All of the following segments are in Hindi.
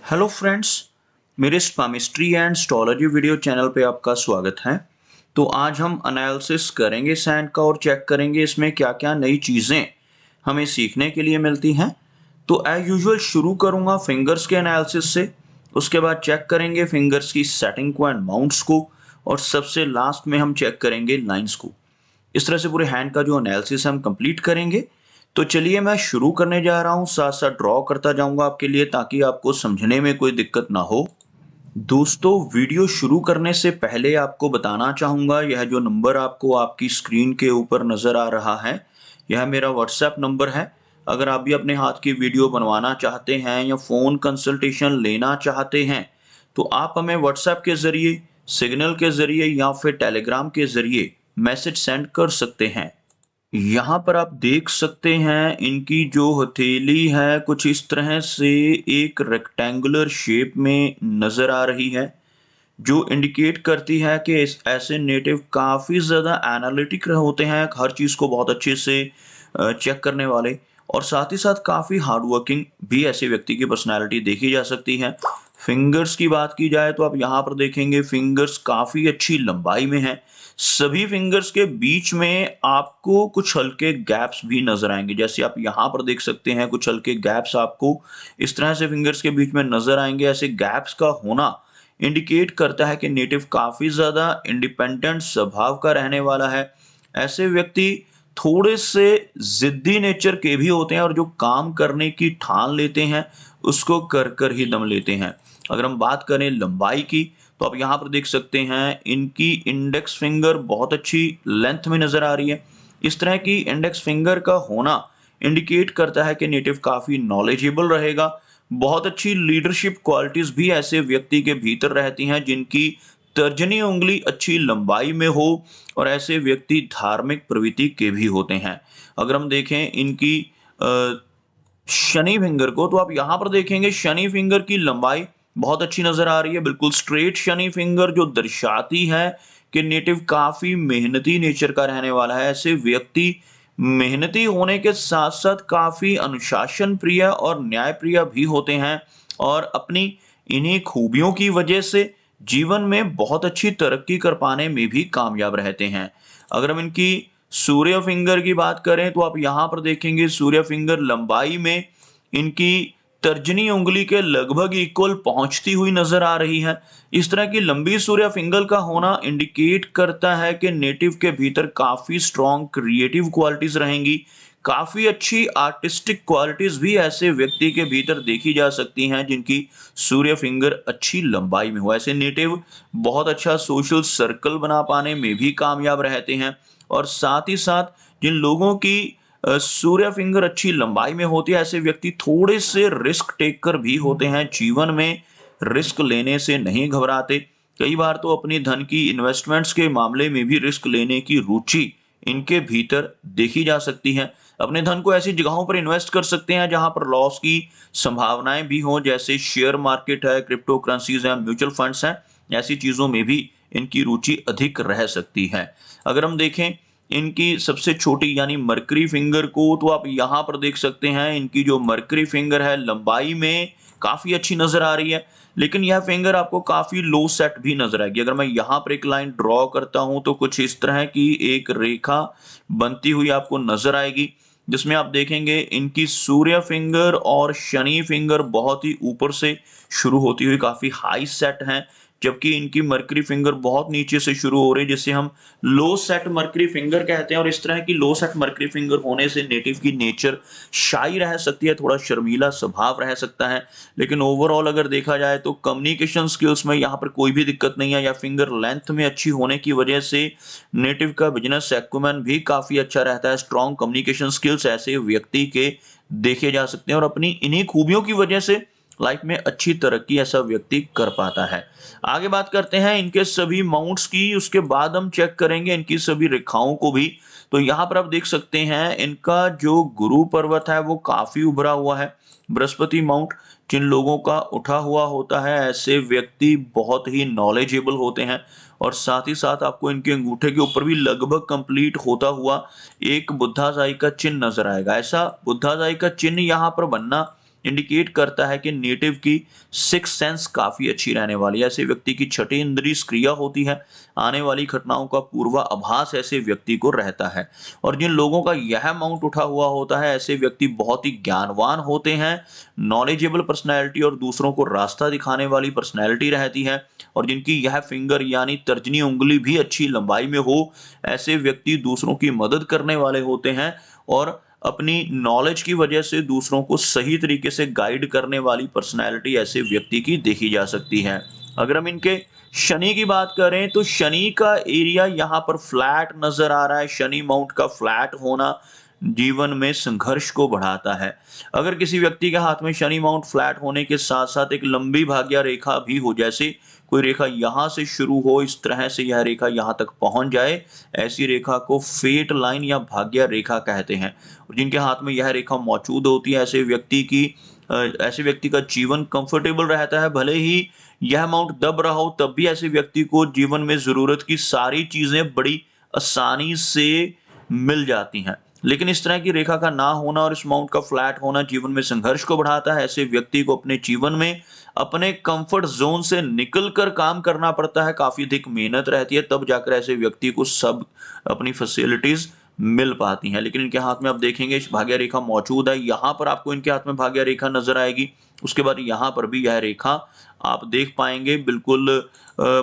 हेलो फ्रेंड्स, मेरे स्पामिस्ट्री एंड एस्ट्रोलॉजी वीडियो चैनल पे आपका स्वागत है। तो आज हम एनालिसिस करेंगे सैंड का और चेक करेंगे इसमें क्या-क्या नई चीज़ें हमें सीखने के लिए मिलती हैं। तो एज यूजुअल शुरू करूँगा फिंगर्स के एनालिसिस से, उसके बाद चेक करेंगे फिंगर्स की सेटिंग को एंड माउंट्स को, और सबसे लास्ट में हम चेक करेंगे लाइन्स को। इस तरह से पूरे हैंड का जो एनालिसिस हम कंप्लीट करेंगे। तो चलिए मैं शुरू करने जा रहा हूँ, साथ साथ ड्रॉ करता जाऊंगा आपके लिए ताकि आपको समझने में कोई दिक्कत ना हो। दोस्तों, वीडियो शुरू करने से पहले आपको बताना चाहूंगा, यह जो नंबर आपको आपकी स्क्रीन के ऊपर नजर आ रहा है, यह मेरा व्हाट्सएप नंबर है। अगर आप भी अपने हाथ की वीडियो बनवाना चाहते हैं या फ़ोन कंसल्टेशन लेना चाहते हैं, तो आप हमें व्हाट्सएप के ज़रिए, सिग्नल के ज़रिए या फिर टेलीग्राम के ज़रिए मैसेज सेंड कर सकते हैं। यहाँ पर आप देख सकते हैं इनकी जो हथेली है कुछ इस तरह से एक रेक्टेंगुलर शेप में नज़र आ रही है, जो इंडिकेट करती है कि ऐसे नेटिव काफ़ी ज़्यादा एनालिटिक होते हैं, हर चीज़ को बहुत अच्छे से चेक करने वाले, और साथ ही साथ काफ़ी हार्ड वर्किंग भी ऐसे व्यक्ति की पर्सनैलिटी देखी जा सकती है। फिंगर्स की बात की जाए तो आप यहाँ पर देखेंगे फिंगर्स काफ़ी अच्छी लंबाई में हैं। सभी फिंगर्स के बीच में आपको कुछ हल्के गैप्स भी नज़र आएँगे। जैसे आप यहाँ पर देख सकते हैं कुछ हल्के गैप्स आपको इस तरह से फिंगर्स के बीच में नज़र आएँगे। ऐसे गैप्स का होना इंडिकेट करता है कि नेटिव काफ़ी ज़्यादा इंडिपेंडेंट स्वभाव का रहने वाला है। ऐसे व्यक्ति थोड़े से ज़िद्दी नेचर के भी होते हैं और जो काम करने की ठान लेते हैं, उसको कर कर ही दम लेते हैं। अगर हम बात करें लंबाई की, तो आप यहाँ पर देख सकते हैं इनकी इंडेक्स फिंगर बहुत अच्छी लेंथ में नज़र आ रही है। इस तरह की इंडेक्स फिंगर का होना इंडिकेट करता है कि नेटिव काफ़ी नॉलेजेबल रहेगा। बहुत अच्छी लीडरशिप क्वालिटीज़ भी ऐसे व्यक्ति के भीतर रहती हैं जिनकी तर्जनी उंगली अच्छी लंबाई में हो, और ऐसे व्यक्ति धार्मिक प्रवृत्ति के भी होते हैं। अगर हम देखें इनकी शनि फिंगर को, तो आप यहाँ पर देखेंगे शनि फिंगर की लंबाई बहुत अच्छी नज़र आ रही है, बिल्कुल स्ट्रेट शनि फिंगर, जो दर्शाती है कि नेटिव काफ़ी मेहनती नेचर का रहने वाला है। ऐसे व्यक्ति मेहनती होने के साथ-साथ काफ़ी अनुशासन प्रिय और न्याय प्रिय भी होते हैं, और अपनी इन्हीं खूबियों की वजह से जीवन में बहुत अच्छी तरक्की कर पाने में भी कामयाब रहते हैं। अगर हम इनकी सूर्य फिंगर की बात करें, तो आप यहाँ पर देखेंगे सूर्य फिंगर लंबाई में इनकी तर्जनी उंगली के लगभग इक्वल पहुंचती हुई नजर आ रही है। इस तरह की लंबी सूर्य फिंगर का होना इंडिकेट करता है कि नेटिव के भीतर काफी स्ट्रॉन्ग क्रिएटिव क्वालिटीज रहेंगी। काफी अच्छी आर्टिस्टिक क्वालिटीज भी ऐसे व्यक्ति के भीतर देखी जा सकती हैं जिनकी सूर्य फिंगर अच्छी लंबाई में हो। ऐसे नेटिव बहुत अच्छा सोशल सर्कल बना पाने में भी कामयाब रहते हैं, और साथ ही साथ जिन लोगों की सूर्य फिंगर अच्छी लंबाई में होती है, ऐसे व्यक्ति थोड़े से रिस्क टेकर भी होते हैं। जीवन में रिस्क लेने से नहीं घबराते। कई बार तो अपनी धन की इन्वेस्टमेंट्स के मामले में भी रिस्क लेने की रुचि इनके भीतर देखी जा सकती है। अपने धन को ऐसी जगहों पर इन्वेस्ट कर सकते हैं जहां पर लॉस की संभावनाएं भी हों, जैसे शेयर मार्केट है, क्रिप्टो करेंसीज है, म्यूचुअल फंड्स हैं। ऐसी चीजों में भी इनकी रुचि अधिक रह सकती है। अगर हम देखें इनकी सबसे छोटी यानी मरकरी फिंगर को, तो आप यहाँ पर देख सकते हैं इनकी जो मरकरी फिंगर है लंबाई में काफ़ी अच्छी नज़र आ रही है, लेकिन यह फिंगर आपको काफ़ी लो सेट भी नज़र आएगी। अगर मैं यहाँ पर एक लाइन ड्रॉ करता हूँ तो कुछ इस तरह की एक रेखा बनती हुई आपको नज़र आएगी, जिसमें आप देखेंगे इनकी सूर्य फिंगर और शनि फिंगर बहुत ही ऊपर से शुरू होती हुई काफ़ी हाई सेट हैं, जबकि इनकी मरकरी फिंगर बहुत नीचे से शुरू हो रही है, जिसे हम लो सेट मरकरी फिंगर कहते हैं। और इस तरह की लो सेट मरकरी फिंगर होने से नेटिव की नेचर शाई रह सकती है, थोड़ा शर्मीला स्वभाव रह सकता है, लेकिन ओवरऑल अगर देखा जाए तो कम्युनिकेशन स्किल्स में यहाँ पर कोई भी दिक्कत नहीं है। या फिंगर लेंथ में अच्छी होने की वजह से नेटिव का बिजनेस एक्यूमेन भी काफ़ी अच्छा रहता है। स्ट्रॉन्ग कम्युनिकेशन स्किल्स ऐसे व्यक्ति के देखे जा सकते हैं, और अपनी इन्हीं खूबियों की वजह से लाइफ में अच्छी तरक्की ऐसा व्यक्ति कर पाता है। आगे बात करते हैं इनके सभी माउंट्स की, उसके बाद हम चेक करेंगे इनकी सभी रेखाओं को भी। तो यहाँ पर आप देख सकते हैं इनका जो गुरु पर्वत है वो काफी उभरा हुआ है। बृहस्पति माउंट जिन लोगों का उठा हुआ होता है, ऐसे व्यक्ति बहुत ही नॉलेजेबल होते हैं, और साथ ही साथ आपको इनके अंगूठे के ऊपर भी लगभग कंप्लीट होता हुआ एक बुद्धाजाई का चिन्ह नजर आएगा। ऐसा बुद्धाजाई का चिन्ह यहाँ पर बनना इंडिकेट करता है कि नेटिव की सिक्स सेंस काफी अच्छी रहने वाली है। ऐसे व्यक्ति की छठी इंद्रिय सक्रिय होती है। आने वाली घटनाओं का पूर्वाभास ऐसे व्यक्ति को रहता है। और जिन लोगों का यह माउंट उठा हुआ होता है, ऐसे व्यक्ति बहुत ही ज्ञानवान होते हैं, नॉलेजेबल पर्सनैलिटी और दूसरों को रास्ता दिखाने वाली पर्सनैलिटी रहती है। और जिनकी यह फिंगर यानी तर्जनी उंगली भी अच्छी लंबाई में हो, ऐसे व्यक्ति दूसरों की मदद करने वाले होते हैं और अपनी नॉलेज की वजह से दूसरों को सही तरीके से गाइड करने वाली पर्सनैलिटी ऐसे व्यक्ति की देखी जा सकती है। अगर हम इनके शनि की बात करें तो शनि का एरिया यहाँ पर फ्लैट नजर आ रहा है। शनि माउंट का फ्लैट होना जीवन में संघर्ष को बढ़ाता है। अगर किसी व्यक्ति के हाथ में शनि माउंट फ्लैट होने के साथ साथ एक लंबी भाग्य रेखा भी हो, जैसे कोई रेखा यहाँ से शुरू हो, इस तरह से यह रेखा यहाँ तक पहुंच जाए, ऐसी रेखा को फेट लाइन या भाग्य रेखा कहते हैं। और जिनके हाथ में यह रेखा मौजूद होती है, ऐसे व्यक्ति का जीवन कंफर्टेबल रहता है। भले ही यह माउंट दब रहा हो, तब भी ऐसे व्यक्ति को जीवन में जरूरत की सारी चीजें बड़ी आसानी से मिल जाती हैं। लेकिन इस तरह की रेखा का ना होना और इस माउंट का फ्लैट होना जीवन में संघर्ष को बढ़ाता है। ऐसे व्यक्ति को अपने जीवन में अपने कंफर्ट जोन से निकलकर काम करना पड़ता है। काफी अधिक मेहनत रहती है, तब जाकर ऐसे व्यक्ति को सब अपनी फैसिलिटीज मिल पाती हैं। लेकिन इनके हाथ में आप देखेंगे भाग्य रेखा मौजूद है। यहाँ पर आपको इनके हाथ में भाग्य रेखा नजर आएगी। उसके बाद यहाँ पर भी यह रेखा आप देख पाएंगे, बिल्कुल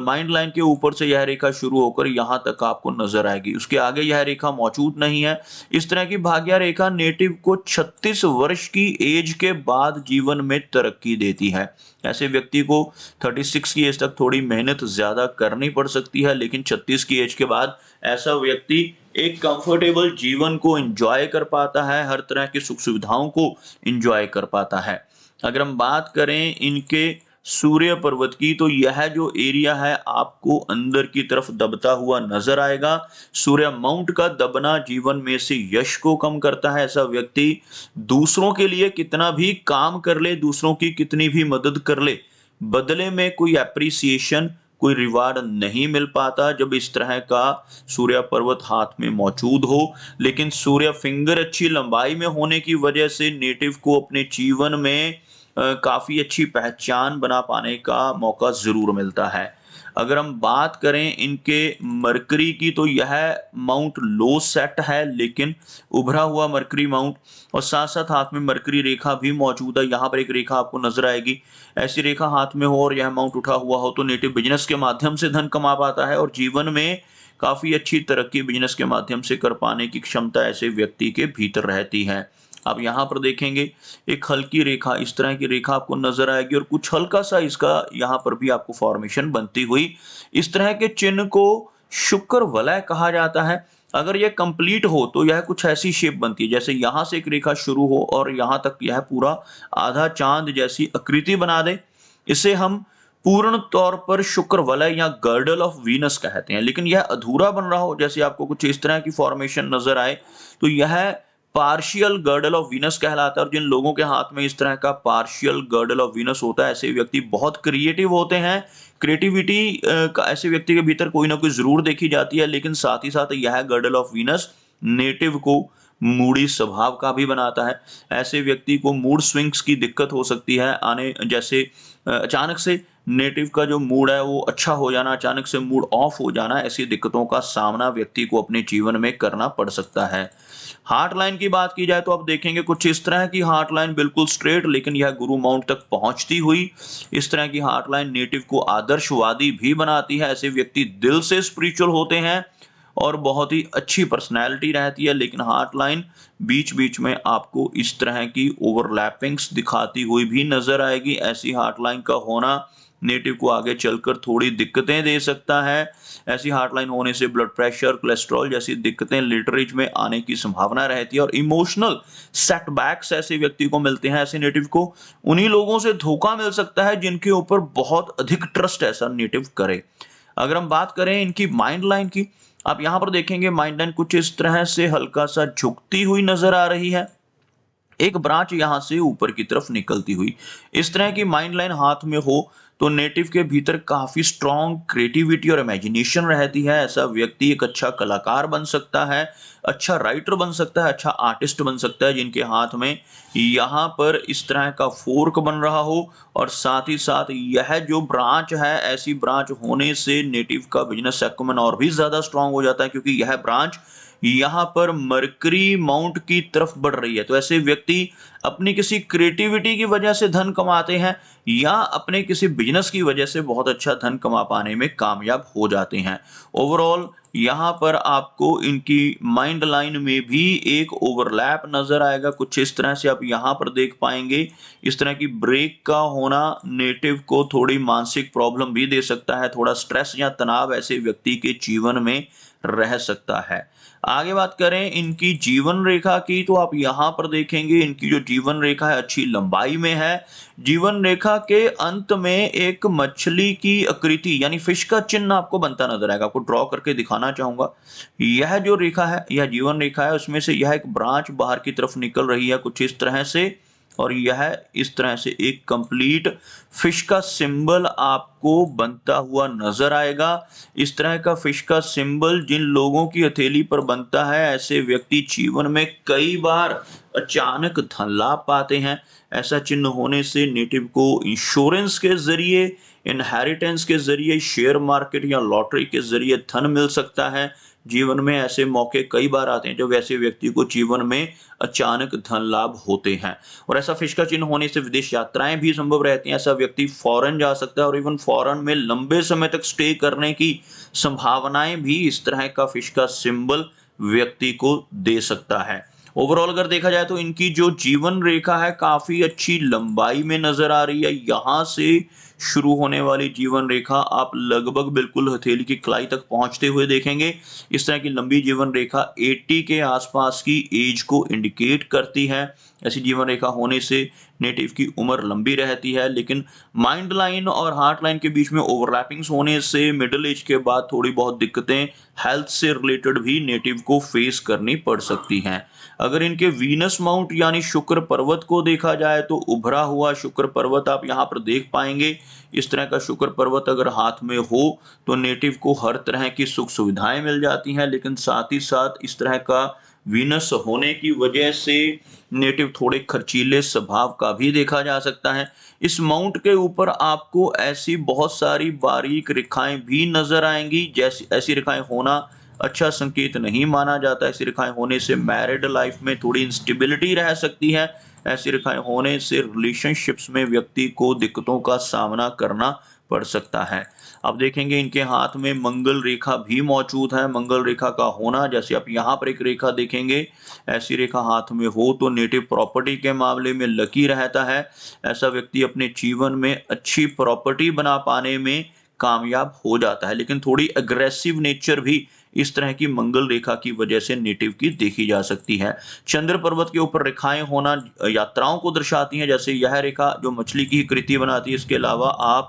माइंड लाइन के ऊपर से यह रेखा शुरू होकर यहाँ तक आपको नजर आएगी। उसके आगे यह रेखा मौजूद नहीं है। इस तरह की भाग्य रेखा नेटिव को 36 वर्ष की एज के बाद जीवन में तरक्की देती है। ऐसे व्यक्ति को 36 की एज तक थोड़ी मेहनत ज्यादा करनी पड़ सकती है, लेकिन 36 की एज के बाद ऐसा व्यक्ति एक कंफर्टेबल जीवन को एंजॉय कर पाता है, हर तरह की सुख सुविधाओं को एंजॉय कर पाता है। अगर हम बात करें इनके सूर्य पर्वत की, तो यह जो एरिया है आपको अंदर की तरफ दबता हुआ नजर आएगा। सूर्य माउंट का दबना जीवन में से यश को कम करता है। ऐसा व्यक्ति दूसरों के लिए कितना भी काम कर ले, दूसरों की कितनी भी मदद कर ले, बदले में कोई एप्रिसिएशन, कोई रिवार्ड नहीं मिल पाता जब इस तरह का सूर्य पर्वत हाथ में मौजूद हो। लेकिन सूर्य फिंगर अच्छी लंबाई में होने की वजह से नेटिव को अपने जीवन में काफी अच्छी पहचान बना पाने का मौका जरूर मिलता है। अगर हम बात करें इनके मरकरी की, तो यह माउंट लो सेट है, लेकिन उभरा हुआ मरकरी माउंट, और साथ साथ हाथ में मरकरी रेखा भी मौजूद है। यहाँ पर एक रेखा आपको नजर आएगी। ऐसी रेखा हाथ में हो और यह माउंट उठा हुआ हो तो नेटिव बिजनेस के माध्यम से धन कमा पाता है और जीवन में काफी अच्छी तरक्की बिजनेस के माध्यम से कर पाने की क्षमता ऐसे व्यक्ति के भीतर रहती है। आप यहाँ पर देखेंगे एक हल्की रेखा, इस तरह की रेखा आपको नजर आएगी और कुछ हल्का सा इसका यहाँ पर भी आपको फॉर्मेशन बनती हुई। इस तरह के चिन्ह को शुक्र वलय कहा जाता है। अगर यह कंप्लीट हो तो यह कुछ ऐसी शेप बनती है, जैसे यहाँ से एक रेखा शुरू हो और यहाँ तक यह पूरा आधा चांद जैसी आकृति बना दे। इसे हम पूर्ण तौर पर शुक्र वलय या गर्डल ऑफ वीनस कहते हैं। लेकिन यह अधूरा बन रहा हो, जैसे आपको कुछ इस तरह की फॉर्मेशन नजर आए, तो यह पार्शियल गर्डल ऑफ वीनस कहलाता है। और जिन लोगों के हाथ में इस तरह का पार्शियल गर्डल ऑफ वीनस होता है, ऐसे व्यक्ति बहुत क्रिएटिव होते हैं। क्रिएटिविटी का ऐसे व्यक्ति के भीतर कोई ना कोई जरूर देखी जाती है, लेकिन साथ ही साथ यह गर्डल ऑफ वीनस नेटिव को मूडी स्वभाव का भी बनाता है। ऐसे व्यक्ति को मूड स्विंग्स की दिक्कत हो सकती है आने, जैसे अचानक से नेटिव का जो मूड है वो अच्छा हो जाना, अचानक से मूड ऑफ हो जाना, ऐसी दिक्कतों का सामना व्यक्ति को अपने जीवन में करना पड़ सकता है। हार्ट लाइन की बात की जाए तो आप देखेंगे कुछ इस तरह की हार्ट लाइन, बिल्कुल स्ट्रेट, लेकिन यह गुरु माउंट तक पहुंचती हुई। इस तरह की हार्ट लाइन नेटिव को आदर्शवादी भी बनाती है। ऐसे व्यक्ति दिल से स्पिरिचुअल होते हैं और बहुत ही अच्छी पर्सनैलिटी रहती है, लेकिन हार्ट लाइन बीच बीच में आपको इस तरह की ओवरलैपिंग्स दिखाती हुई भी नजर आएगी। ऐसी हार्ट लाइन का होना नेटिव को आगे चलकर थोड़ी दिक्कतें दे सकता है। ऐसी हार्ट लाइन होने से ब्लड प्रेशर, कोलेस्ट्रॉल जैसी दिक्कतें लेटर एज में आने की संभावना रहती है। और इमोशनल सेटबैक्स ऐसे व्यक्ति को मिलते हैं। ऐसे नेटिव को उन्हीं लोगों से धोखा मिल सकता है जिनके ऊपर बहुत अधिक ट्रस्ट ऐसा नेटिव करे। अगर हम बात करें इनकी माइंड लाइन की, आप यहाँ पर देखेंगे माइंड लाइन कुछ इस तरह से हल्का सा झुकती हुई नजर आ रही है, एक ब्रांच यहां से ऊपर की तरफ निकलती हुई। इस तरह की माइंड लाइन हाथ में हो तो नेटिव के भीतर काफ़ी स्ट्रॉन्ग क्रिएटिविटी और इमेजिनेशन रहती है। ऐसा व्यक्ति एक अच्छा कलाकार बन सकता है, अच्छा राइटर बन सकता है, अच्छा आर्टिस्ट बन सकता है, जिनके हाथ में यहाँ पर इस तरह का फ़ोर्क बन रहा हो और साथ ही साथ यह जो ब्रांच है, ऐसी ब्रांच होने से नेटिव का बिज़नेस एक्यूमेन और भी ज़्यादा स्ट्रॉन्ग हो जाता है, क्योंकि यह ब्रांच यहाँ पर मरकरी माउंट की तरफ बढ़ रही है। तो ऐसे व्यक्ति अपनी किसी क्रिएटिविटी की वजह से धन कमाते हैं या अपने किसी बिज़नेस की वजह से बहुत अच्छा धन कमा पाने में कामयाब हो जाते हैं। ओवरऑल यहाँ पर आपको इनकी माइंड लाइन में भी एक ओवरलैप नज़र आएगा। कुछ इस तरह से आप यहाँ पर देख पाएँगे। इस तरह की ब्रेक का होना नेटिव को थोड़ी मानसिक प्रॉब्लम भी दे सकता है, थोड़ा स्ट्रेस या तनाव ऐसे व्यक्ति के जीवन में रह सकता है। आगे बात करें इनकी जीवन रेखा की, तो आप यहाँ पर देखेंगे इनकी जो जीवन रेखा है अच्छी लंबाई में है। जीवन रेखा के अंत में एक मछली की आकृति यानी फिश का चिन्ह आपको बनता नजर आएगा। आपको ड्रॉ करके दिखाना चाहूंगा। यह जो रेखा है, यह जीवन रेखा है, उसमें से यह एक ब्रांच बाहर की तरफ निकल रही है कुछ इस तरह से, और यह इस तरह से एक कंप्लीट फिश का सिंबल आपको बनता हुआ नजर आएगा। इस तरह का फिश का सिंबल जिन लोगों की हथेली पर बनता है, ऐसे व्यक्ति जीवन में कई बार अचानक धन लाभ पाते हैं। ऐसा चिन्ह होने से नेटिव को इंश्योरेंस के जरिए, इनहेरिटेंस के जरिए, शेयर मार्केट या लॉटरी के जरिए धन मिल सकता है। जीवन में ऐसे मौके कई बार आते हैं जब ऐसे व्यक्ति को जीवन में अचानक धन लाभ होते हैं। और ऐसा फिश का चिन्ह होने से विदेश यात्राएं भी संभव रहती हैं। ऐसा व्यक्ति फॉरेन जा सकता है और इवन फॉरेन में लंबे समय तक स्टे करने की संभावनाएं भी इस तरह का फिश का सिंबल व्यक्ति को दे सकता है। ओवरऑल अगर देखा जाए तो इनकी जो जीवन रेखा है काफी अच्छी लंबाई में नजर आ रही है। यहाँ से शुरू होने वाली जीवन रेखा आप लगभग बिल्कुल हथेली की कलाई तक पहुंचते हुए देखेंगे। इस तरह की लंबी जीवन रेखा 80 के आसपास की एज को इंडिकेट करती है। ऐसी जीवन रेखा होने से नेटिव की उम्र लंबी रहती है, लेकिन माइंड लाइन और हार्ट लाइन के बीच में ओवरलैपिंग्स होने से मिडिल एज के बाद थोड़ी बहुत दिक्कतें हेल्थ से रिलेटेड भी नेटिव को फेस करनी पड़ सकती हैं। अगर इनके वीनस माउंट यानी शुक्र पर्वत को देखा जाए तो उभरा हुआ शुक्र पर्वत आप यहाँ पर देख पाएंगे। इस तरह का शुक्र पर्वत अगर हाथ में हो तो नेटिव को हर तरह की सुख सुविधाएं मिल जाती हैं, लेकिन साथ ही साथ इस तरह का वीनस होने की वजह से नेटिव थोड़े खर्चीले स्वभाव का भी देखा जा सकता है। इस माउंट के ऊपर आपको ऐसी बहुत सारी बारीक रेखाएं भी नजर आएंगी। जैसी ऐसी रेखाएं होना अच्छा संकेत नहीं माना जाता। ऐसी रेखाएं होने से मैरिड लाइफ में थोड़ी इंस्टेबिलिटी रह सकती है। ऐसी रेखाएं होने से रिलेशनशिप्स में व्यक्ति को दिक्कतों का सामना करना पड़ सकता है। अब देखेंगे इनके हाथ में मंगल रेखा भी मौजूद है। मंगल रेखा का होना, जैसे आप यहाँ पर एक रेखा देखेंगे, ऐसी रेखा हाथ में हो तो नेटिव प्रॉपर्टी के मामले में लकी रहता है। ऐसा व्यक्ति अपने जीवन में अच्छी प्रॉपर्टी बना पाने में कामयाब हो जाता है, लेकिन थोड़ी अग्रेसिव नेचर भी इस तरह की मंगल रेखा की वजह से नेटिव की देखी जा सकती है। चंद्र पर्वत के ऊपर रेखाएं होना यात्राओं को दर्शाती हैं, जैसे यह रेखा जो मछली की कृति बनाती है। इसके अलावा आप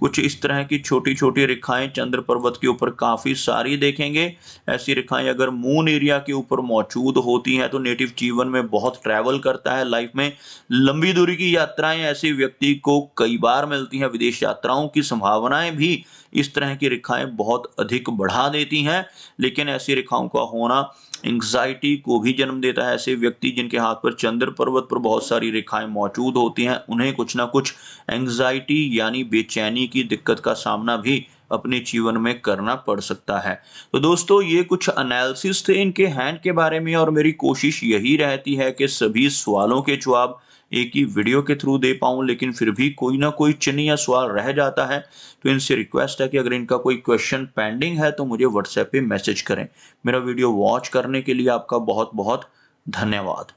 कुछ इस तरह की छोटी छोटी रेखाएं चंद्र पर्वत के ऊपर काफी सारी देखेंगे। ऐसी रेखाएं अगर मून एरिया के ऊपर मौजूद होती हैं तो नेटिव जीवन में बहुत ट्रैवल करता है। लाइफ में लंबी दूरी की यात्राएं ऐसे व्यक्ति को कई बार मिलती हैं। विदेश यात्राओं की संभावनाएं भी इस तरह की रेखाएं बहुत अधिक बढ़ा देती हैं, लेकिन ऐसी रेखाओं का होना एंग्जाइटी को भी जन्म देता है। ऐसे व्यक्ति जिनके हाथ पर चंद्र पर्वत पर बहुत सारी रेखाएं मौजूद होती हैं, उन्हें कुछ ना कुछ एंग्जाइटी यानी बेचैनी की दिक्कत का सामना भी अपने जीवन में करना पड़ सकता है। तो दोस्तों, ये कुछ एनालिसिस थे इनके हैंड के बारे में, और मेरी कोशिश यही रहती है कि सभी सवालों के जवाब एक ही वीडियो के थ्रू दे पाऊं, लेकिन फिर भी कोई ना कोई चिन्ह या सवाल रह जाता है। तो इनसे रिक्वेस्ट है कि अगर इनका कोई क्वेश्चन पेंडिंग है तो मुझे व्हाट्सएप पे मैसेज करें। मेरा वीडियो वॉच करने के लिए आपका बहुत बहुत धन्यवाद।